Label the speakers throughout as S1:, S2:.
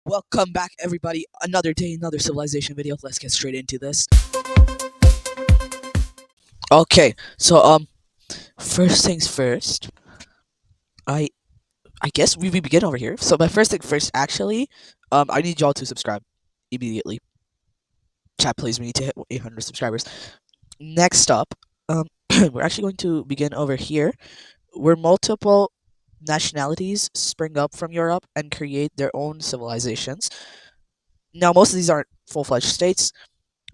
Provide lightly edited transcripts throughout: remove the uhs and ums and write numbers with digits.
S1: Welcome back, everybody. Another day, another civilization video. Let's get straight into this. Okay, so first things first. I I guess we begin over here. So my first thing first, actually, I need y'all to subscribe immediately. Chat, please. We need to hit 800 subscribers. Next up, we're actually going to begin over here, where multiple nationalities spring up from Europe and create their own civilizations. Now, most of these aren't full-fledged states,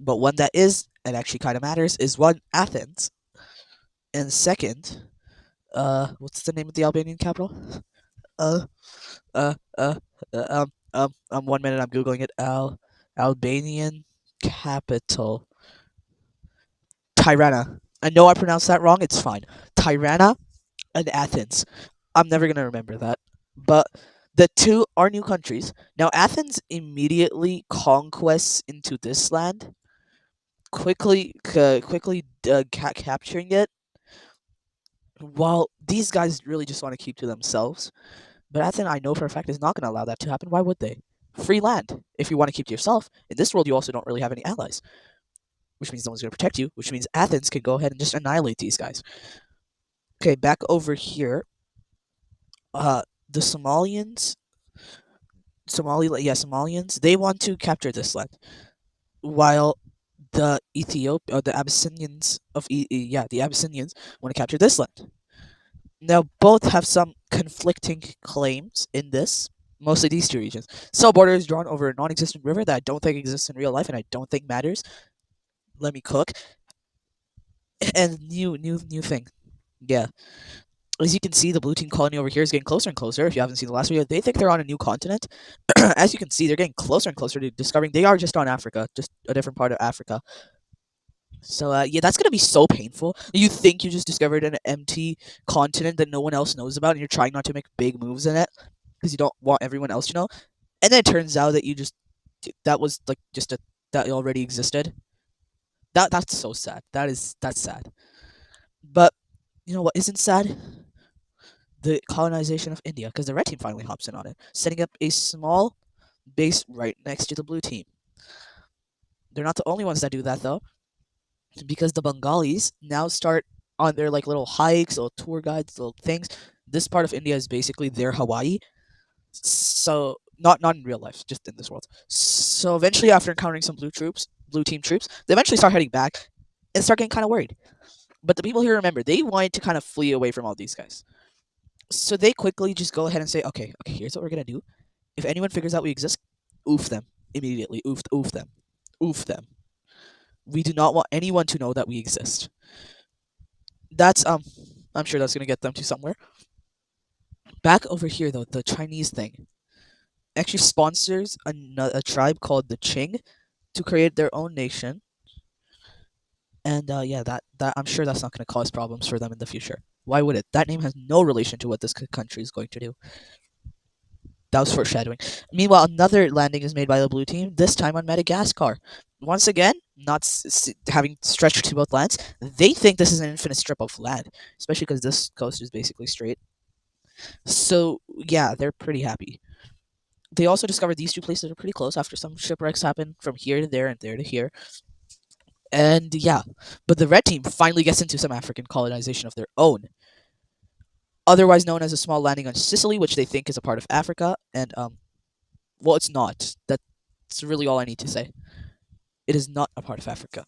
S1: but one that is, and actually kind of matters, is one Athens. And second, what's the name of the Albanian capital? Uh, uh, uh, 1 minute, I'm googling it. Albanian capital, Tirana. I know I pronounced that wrong. It's fine. Tirana and Athens. I'm never gonna remember that. But the two are new countries. Now Athens immediately conquests into this land, quickly capturing it. While these guys really just want to keep to themselves, but Athens, I know for a fact, is not going to allow that to happen. Why would they? Free land. If you want to keep to yourself, in this world, you also don't really have any allies, which means no one's going to protect you, which means Athens can go ahead and just annihilate these guys. Okay, back over here. The Somalians, they want to capture this land, while the Abyssinians the Abyssinians want to capture this land. Now, both have some conflicting claims in this, mostly these two regions. So, border is drawn over a non-existent river that I don't think exists in real life and I don't think matters. Let me cook. And new thing. Yeah. As you can see, the blue team colony over here is getting closer and closer. If you haven't seen the last video, they think they're on a new continent. As you can see, they're getting closer and closer to discovering they are just on Africa, just a different part of Africa. So, yeah, that's gonna be so painful. You think you just discovered an empty continent that no one else knows about, and you're trying not to make big moves in it because you don't want everyone else to know. And then it turns out that that was like just a that already existed. That's so sad. That's sad. But you know what isn't sad? The colonization of India, because the red team finally hops in on it, setting up a small base right next to the blue team. They're not the only ones that do that though, because the Bengalis now start on their like little hikes, little tour guides, little things. This part of India is basically their Hawaii. So not in real life, just in this world. So eventually, after encountering some blue team troops, they eventually start heading back and start getting kind of worried. But the people here, remember, they wanted to kind of flee away from all these guys. So they quickly just go ahead and say, okay, here's what we're gonna do. If anyone figures out we exist, oof them immediately. Oof them, oof them. We do not want anyone to know that we exist. That's I'm sure that's gonna get them to somewhere. Back over here though, the Chinese thing actually sponsors a tribe called the Qing to create their own nation, and yeah, that I'm sure that's not gonna cause problems for them in the future. Why would it? That name has no relation to what this country is going to do. That was foreshadowing. Meanwhile, another landing is made by the blue team, this time on Madagascar. Once again, not having stretched to both lands, they think this is an infinite strip of land, especially because this coast is basically straight. So, yeah, they're pretty happy. They also discovered these two places are pretty close after some shipwrecks happen from here to there and there to here. And yeah, but the red team finally gets into some African colonization of their own, otherwise known as a small landing on Sicily, which they think is a part of Africa. And well, it's not. That's really all I need to say. It is not a part of Africa.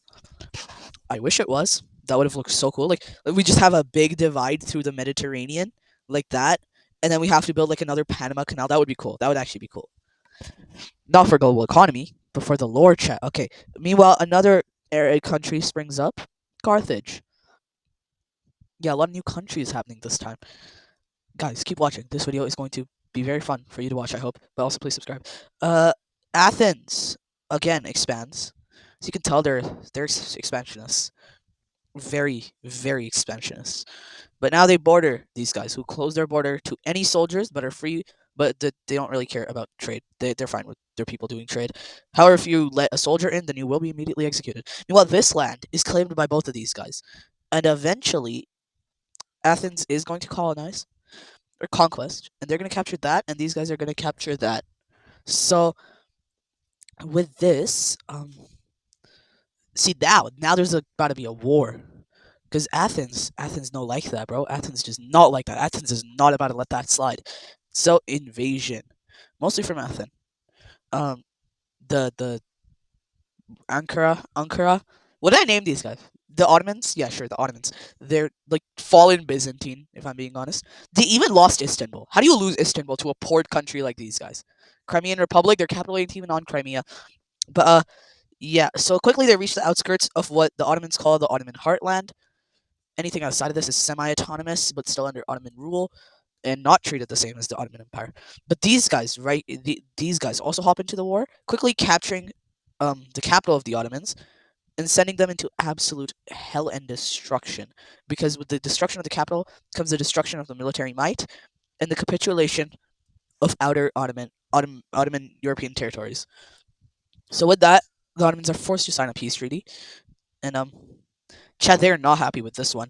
S1: I wish it was. That would have looked so cool. Like we just have a big divide through the Mediterranean, like that, and then we have to build like another Panama Canal. That would be cool. That would actually be cool. Not for global economy, but for the lore chat. Okay. Meanwhile, another country springs up, Carthage. Yeah, a lot of new countries happening this time. Guys, keep watching. This video is going to be very fun for you to watch, I hope. But also please subscribe. Athens again expands. So you can tell they're expansionists. Very, very expansionists. But now they border these guys who close their border to any soldiers but are free, but they don't really care about trade. They're fine with their people doing trade. However, if you let a soldier in, then you will be immediately executed. Meanwhile, this land is claimed by both of these guys. And eventually, Athens is going to colonize or conquest, and they're going to capture that, and these guys are going to capture that. So with this, see now there's about to be a war because Athens no like that, bro. Athens does not like that. Athens is not about to let that slide. So invasion, mostly from Athens. Um, the Ankara. What did I name these guys? The Ottomans? Yeah, sure, the Ottomans. They're like fallen Byzantine, if I'm being honest. They even lost Istanbul. How do you lose Istanbul to a port country like these guys? Crimean Republic, their capital ain't even on Crimea. But yeah, so quickly they reached the outskirts of what the Ottomans call the Ottoman heartland. Anything outside of this is semi-autonomous, but still under Ottoman rule and not treated the same as the Ottoman Empire. But these guys, right? These guys also hop into the war, quickly capturing the capital of the Ottomans and sending them into absolute hell and destruction. Because with the destruction of the capital comes the destruction of the military might and the capitulation of outer Ottoman European territories. So with that, the Ottomans are forced to sign a peace treaty, and Chad, they're not happy with this one.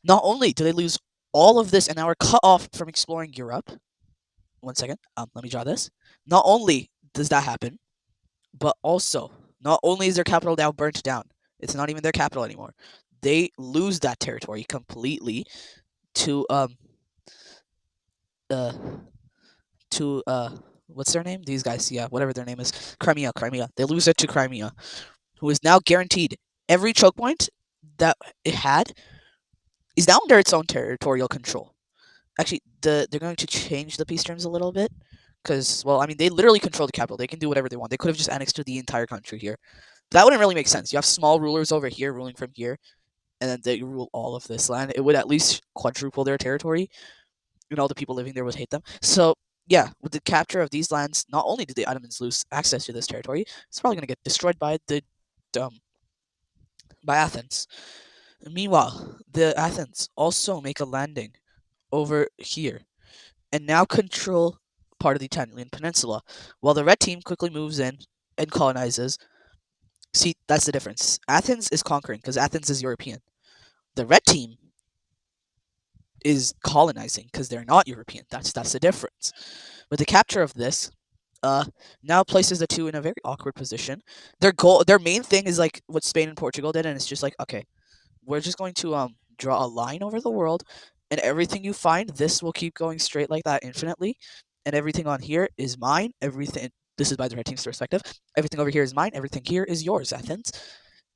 S1: Not only do they lose all of this and now are cut off from exploring Europe. One second. Let me draw this. Not only does that happen, but also not only is their capital now burnt down, it's not even their capital anymore. They lose that territory completely to uh to what's their name? These guys, yeah, whatever their name is, Crimea. They lose it to Crimea, who is now guaranteed every choke point that it had is now under its own territorial control. Actually, they're going to change the peace terms a little bit because, well, I mean, they literally control the capital. They can do whatever they want. They could have just annexed to the entire country here. That wouldn't really make sense. You have small rulers over here ruling from here, and then they rule all of this land. It would at least quadruple their territory, and all the people living there would hate them. So, yeah, with the capture of these lands, not only did the Ottomans lose access to this territory, it's probably going to get destroyed um, by Athens. Meanwhile, the Athens also make a landing over here and now control part of the Italian peninsula, while the red team quickly moves in and colonizes. See, that's the difference. Athens is conquering because Athens is European. The red team is colonizing because they're not European. That's the difference. With the capture of this, uh, now places the two in a very awkward position. Their main thing is like what Spain and Portugal did, and it's just like, okay, we're just going to draw a line over the world, and everything you find, this will keep going straight like that infinitely, and everything on here is mine. Everything this is by the red team's perspective. Everything over here is mine. Everything here is yours, Athens.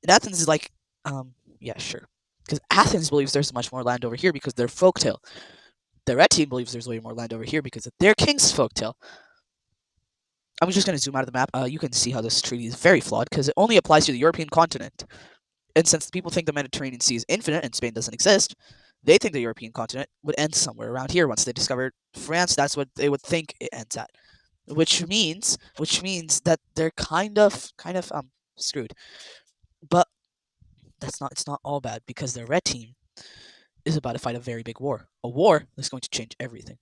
S1: And Athens is like, yeah, sure, because Athens believes there's much more land over here because they're folktale. The red team believes there's way more land over here because of their king's folktale. I'm just going to zoom out of the map. You can see how this treaty is very flawed because it only applies to the European continent. And since people think the Mediterranean Sea is infinite and Spain doesn't exist, they think the European continent would end somewhere around here. Once they discovered France, that's what they would think it ends at. Which means that they're kind of screwed. But that's not it's not all bad because the red team is about to fight a very big war. A war that's going to change everything.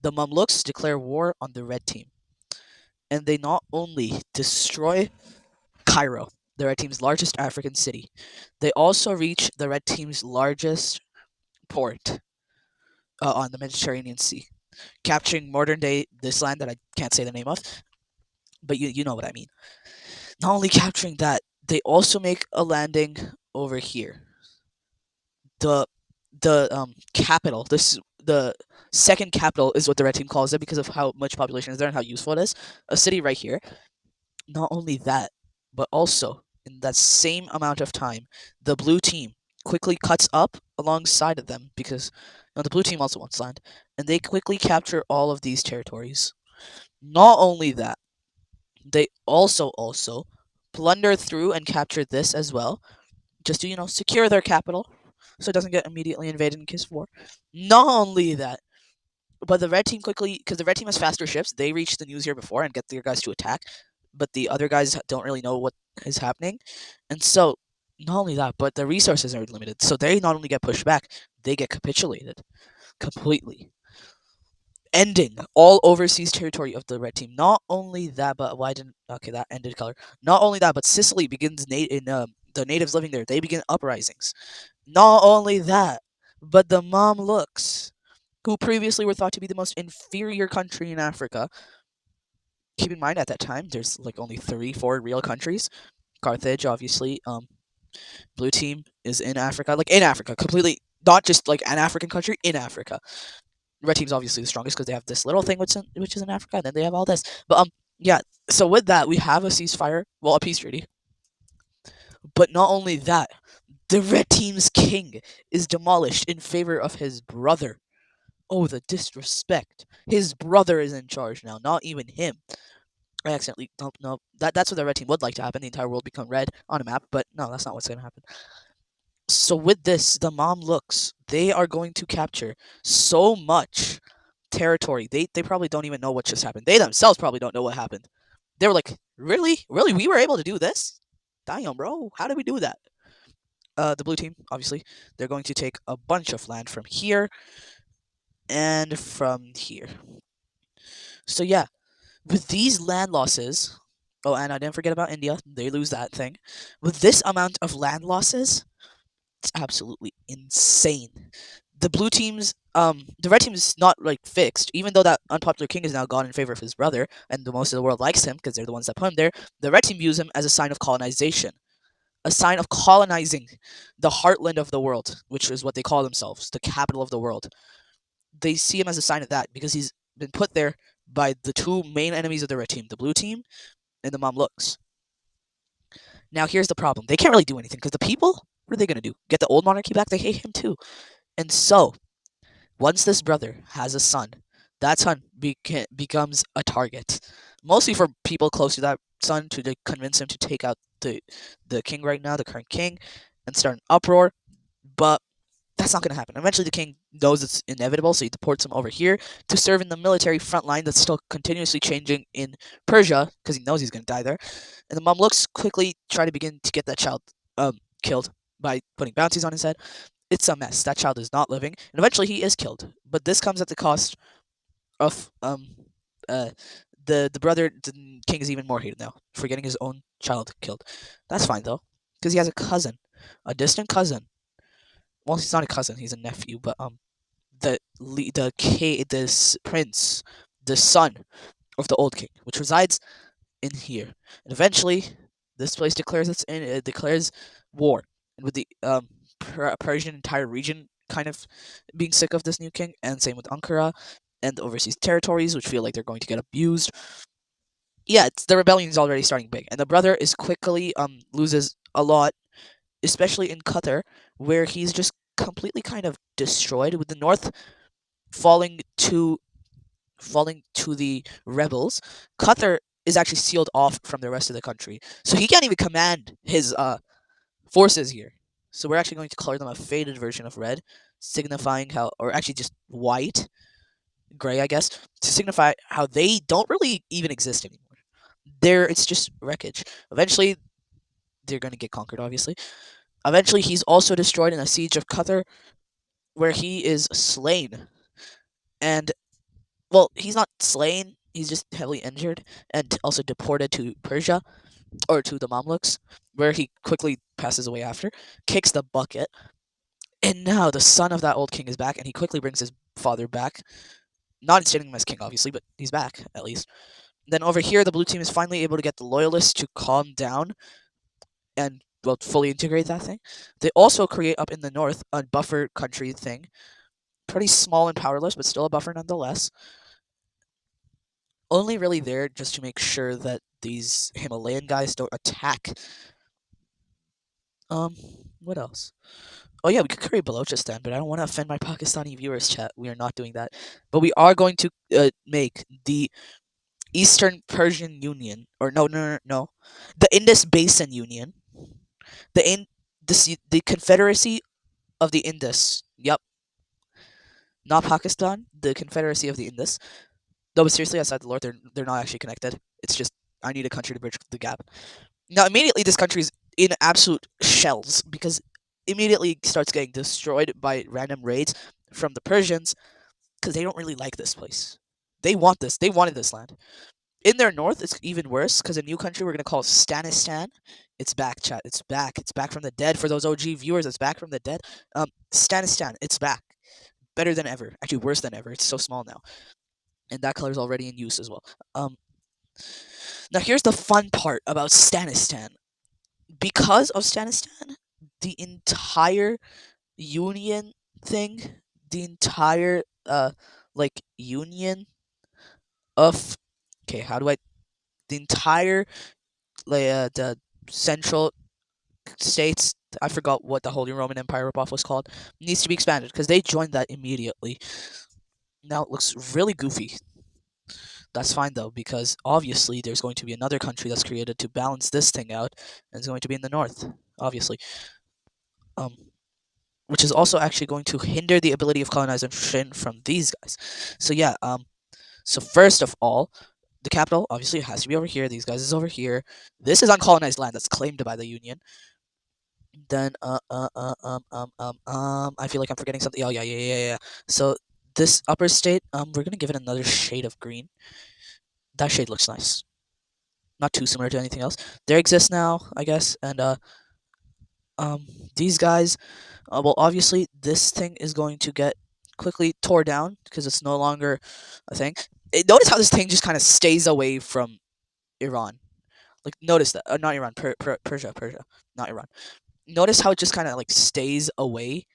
S1: The Mamluks declare war on the red team. And they not only destroy Cairo, the red team's largest African city, they also reach the red team's largest port on the Mediterranean Sea, capturing modern day this land that I can't say the name of, but you know what I mean. Not only capturing that, they also make a landing over here. The capital, this the second capital is what the red team calls it because of how much population is there and how useful it is. A city right here. Not only that, but also in that same amount of time, the blue team quickly cuts up alongside of them because the blue team also wants land, and they quickly capture all of these territories. Not only that, they also plunder through and capture this as well, just to secure their capital, so it doesn't get immediately invaded in case of war. Not only that, but the red team quickly, because the red team has faster ships, they reach the news here before and get their guys to attack, but the other guys don't really know what is happening, and so not only that, but the resources are limited, so they not only get pushed back, they get capitulated completely, ending all overseas territory of the red team. Not only that, but why didn't okay that ended color? Not only that, but Sicily begins the natives living there. They begin uprisings. Not only that, but the Mamluks, who previously were thought to be the most inferior country in Africa, Keep in mind at that time, there's like only three, four real countries. Carthage, obviously. Blue team is in Africa, like in Africa, completely not just like an African country in Africa. Red team's obviously the strongest because they have this little thing which is in Africa, and then they have all this. But yeah. So with that, we have a ceasefire, well, a peace treaty. But not only that, the red team's king is demolished in favor of his brother. Oh, the disrespect! His brother is in charge now, not even him. I accidentally nope nope. That's what the red team would like to happen. The entire world become red on a map, but no, that's not what's gonna happen. So with this, the Mamluks, they are going to capture so much territory. They probably don't even know what just happened. They themselves probably don't know what happened. They were like, really? Really? We were able to do this? Damn, bro. How did we do that? The blue team, obviously, they're going to take a bunch of land from here and from here. So yeah, with these land losses, oh, and I didn't forget about India. They lose that thing. With this amount of land losses, it's absolutely insane. The red team is not like fixed, even though that unpopular king is now gone in favor of his brother, and the most of the world likes him because they're the ones that put him there. The red team views him as a sign of colonization, a sign of colonizing the heartland of the world, which is what they call themselves, the capital of the world. They see him as a sign of that because he's been put there by the two main enemies of the red team, the blue team and the Mamluks. Now here's the problem: they can't really do anything because the people. What are they gonna do? Get the old monarchy back? They hate him too, and so once this brother has a son, that son becomes a target, mostly for people close to that son to convince him to take out the king right now, the current king, and start an uproar. But that's not going to happen. Eventually, the king knows it's inevitable, so he deports him over here to serve in the military front line that's still continuously changing in Persia because he knows he's going to die there. And the Mamluks quickly try to begin to get that child killed by putting bounties on his head. It's a mess. That child is not living, and eventually he is killed. But this comes at the cost of uh the brother. The king is even more hated now for getting his own child killed. That's fine though, because he has a cousin, a distant cousin. Well, he's not a cousin; he's a nephew. But this prince, the son of the old king, which resides in here, and eventually this place declares war, and with the Persian entire region kind of being sick of this new king, and same with Ankara and the overseas territories, which feel like they're going to get abused. Yeah, the rebellion is already starting big, and the brother is quickly loses a lot, especially in Qatar, where he's just completely kind of destroyed, with the north falling to the rebels. Qatar is actually sealed off from the rest of the country, so he can't even command his forces here. So we're actually going to color them a faded version of red, signifying how, or actually just white, gray, I guess, to signify how they don't really even exist anymore. It's just wreckage. Eventually, they're going to get conquered, obviously. Eventually, he's also destroyed in a siege of Qatar, where he is slain. And, well, he's not slain, he's just heavily injured, and also deported to Persia, or to the Mamluks, where he quickly passes away after, kicks the bucket. And now the son of that old king is back, and he quickly brings his father back. Not instating him as king, obviously, but he's back, at least. Then over here, the blue team is finally able to get the loyalists to calm down and, well, fully integrate that thing. They also create up in the north a buffer country thing. Pretty small and powerless, but still a buffer nonetheless. Only really there just to make sure that these Himalayan guys don't attack. Um, what else? Oh yeah, we could create Balochistan, but I don't want to offend my Pakistani viewers, chat. We are not doing that. But we are going to make the Eastern Persian Union, or no, the Indus Basin Union, the Confederacy of the Indus. Yep, not Pakistan, the Confederacy of the Indus. No, but seriously, outside the Lord, they're not actually connected. It's just I need a country to bridge the gap. Now, immediately, this country is in absolute shells because immediately starts getting destroyed by random raids from the Persians because they don't really like this place. They want this. They wanted this land. In their north, it's even worse because a new country we're gonna call Stanistan. It's back, chat. It's back. It's back from the dead. For those OG viewers, it's back from the dead. Stanistan. It's back. Better than ever. Actually, worse than ever. It's so small now, and that color is already in use as well. Um, Now here's the fun part about Stanistan. Because of Stanistan, the entire union thing, the entire like union of okay, how do I the entire the central states, I forgot what the Holy Roman Empire ripoff was called, needs to be expanded because they joined that immediately. Now it looks really goofy. That's fine though, because obviously there's going to be another country that's created to balance this thing out, and it's going to be in the north, obviously. Um, which is also actually going to hinder the ability of colonization from these guys. So yeah, so first of all, the capital obviously has to be over here. These guys is over here. This is uncolonized land that's claimed by the Union. Then I feel like I'm forgetting something. Oh yeah. So this upper state, we're gonna give it another shade of green. That shade looks nice. Not too similar to anything else. There exists now, I guess, and um, these guys, well, obviously this thing is going to get quickly tore down because it's no longer a thing. Notice how this thing just kind of stays away from Iran. Like, notice that, not Iran, Persia, not Iran. Notice how it just kind of like stays away.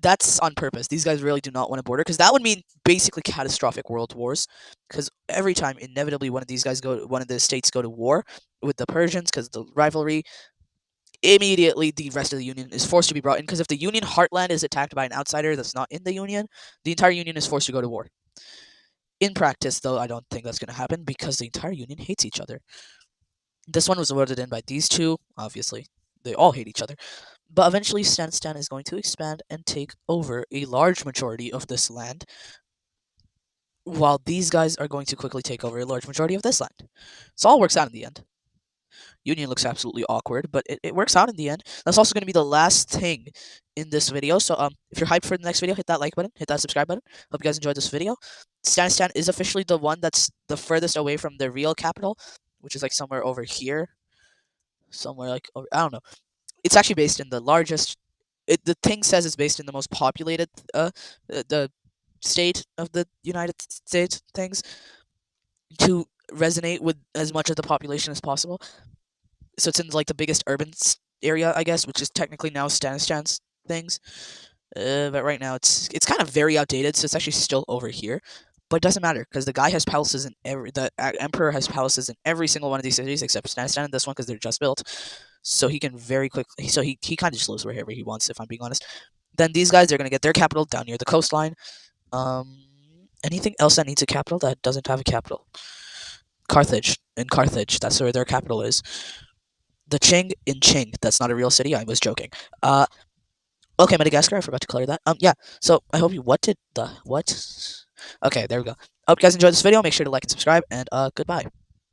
S1: That's on purpose. These guys really do not want a border because that would mean basically catastrophic world wars. Because every time, inevitably, one of the states go to war with the Persians because the rivalry. Immediately, the rest of the Union is forced to be brought in because if the Union heartland is attacked by an outsider that's not in the Union, the entire Union is forced to go to war. In practice, though, I don't think that's going to happen because the entire Union hates each other. This one was voted in by these two, obviously. They all hate each other. But eventually, Stanistan is going to expand and take over a large majority of this land, while these guys are going to quickly take over a large majority of this land. So all works out in the end. Union looks absolutely awkward, but it works out in the end. That's also going to be the last thing in this video. So if you're hyped for the next video, hit that like button, hit that subscribe button. Hope you guys enjoyed this video. Stanistan is officially the one that's the furthest away from the real capital, which is like somewhere over here. Somewhere like over, I don't know. It's actually based in the largest. The thing says it's based in the most populated the state of the United States things to resonate with as much of the population as possible. So it's in like the biggest urban area, I guess, which is technically now Stanistan's things. But right now it's kind of very outdated, so it's actually still over here. But it doesn't matter because the guy has palaces in the emperor has palaces in every single one of these cities except Stanistan and this one because they're just built. So he can very quickly. So he kind of just lives wherever he wants, if I'm being honest. Then these guys, they're gonna get their capital down near the coastline. Um, Anything else that needs a capital that doesn't have a capital? Carthage. In Carthage, that's where their capital is. The Qing in Qing. That's not a real city. I was joking. Okay, Madagascar. I forgot to clear that. Yeah. So I hope you. What did the what? Okay, there we go. I hope you guys enjoyed this video. Make sure to like and subscribe. And goodbye.